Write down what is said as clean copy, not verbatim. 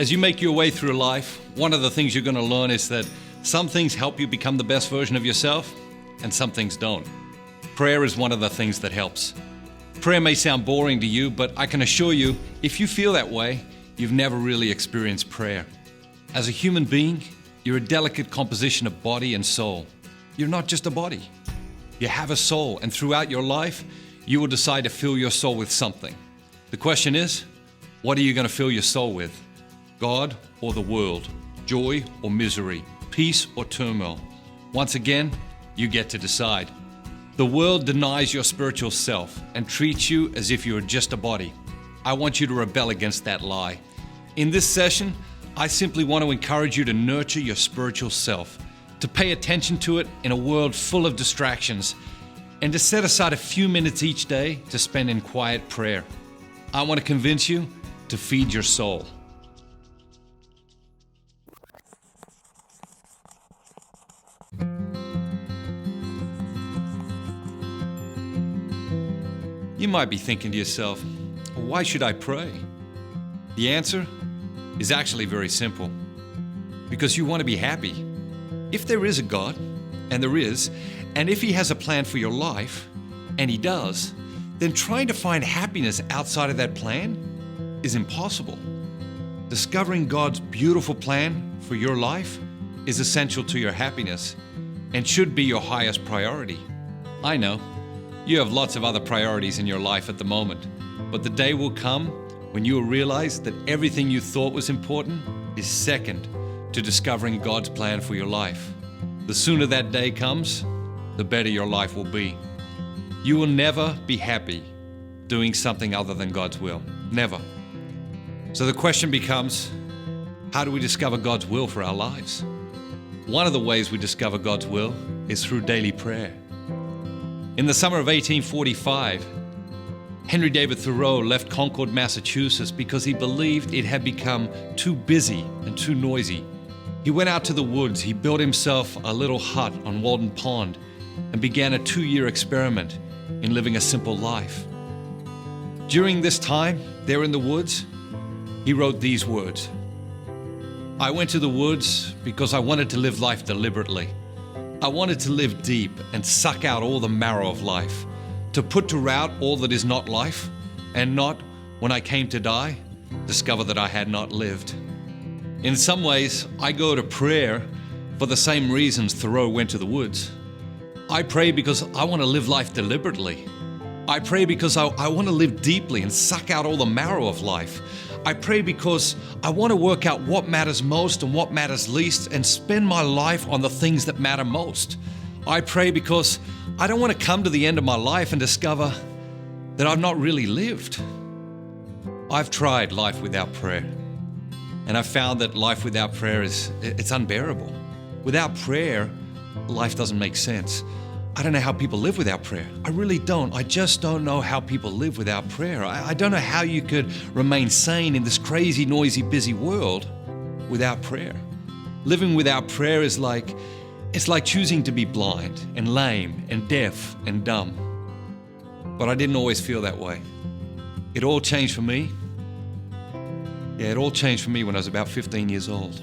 As you make your way through life, one of the things you're going to learn is that some things help you become the best version of yourself, and some things don't. Prayer is one of the things that helps. Prayer may sound boring to you, but I can assure you, if you feel that way, you've never really experienced prayer. As a human being, you're a delicate composition of body and soul. You're not just a body. You have a soul, and throughout your life, you will decide to fill your soul with something. The question is, what are you going to fill your soul with? God or the world? Joy or misery? Peace or turmoil? Once again, you get to decide. The world denies your spiritual self and treats you as if you are just a body. I want you to rebel against that lie. In this session, I simply want to encourage you to nurture your spiritual self, to pay attention to it in a world full of distractions, and to set aside a few minutes each day to spend in quiet prayer. I want to convince you to feed your soul. You might be thinking to yourself, why should I pray? The answer is actually very simple. Because you want to be happy. If there is a God, and there is, and if He has a plan for your life, and He does, then trying to find happiness outside of that plan is impossible. Discovering God's beautiful plan for your life is essential to your happiness and should be your highest priority. I know. You have lots of other priorities in your life at the moment, but the day will come when you will realize that everything you thought was important is second to discovering God's plan for your life. The sooner that day comes, the better your life will be. You will never be happy doing something other than God's will. Never. So the question becomes, how do we discover God's will for our lives? One of the ways we discover God's will is through daily prayer. In the summer of 1845, Henry David Thoreau left Concord, Massachusetts because he believed it had become too busy and too noisy. He went out to the woods, he built himself a little hut on Walden Pond and began a 2-year experiment in living a simple life. During this time, there in the woods, he wrote these words. I went to the woods because I wanted to live life deliberately. I wanted to live deep and suck out all the marrow of life, to put to rout all that is not life, and not, when I came to die, discover that I had not lived. In some ways, I go to prayer for the same reasons Thoreau went to the woods. I pray because I want to live life deliberately. I pray because I want to live deeply and suck out all the marrow of life. I pray because I want to work out what matters most and what matters least and spend my life on the things that matter most. I pray because I don't want to come to the end of my life and discover that I've not really lived. I've tried life without prayer, and I've found that life without prayer it's unbearable. Without prayer, life doesn't make sense. I don't know how people live without prayer. I really don't. I just don't know how people live without prayer. I don't know how you could remain sane in this crazy, noisy, busy world without prayer. Living without prayer is like choosing to be blind and lame and deaf and dumb. But I didn't always feel that way. It all changed for me. Yeah, it all changed for me when I was about 15 years old.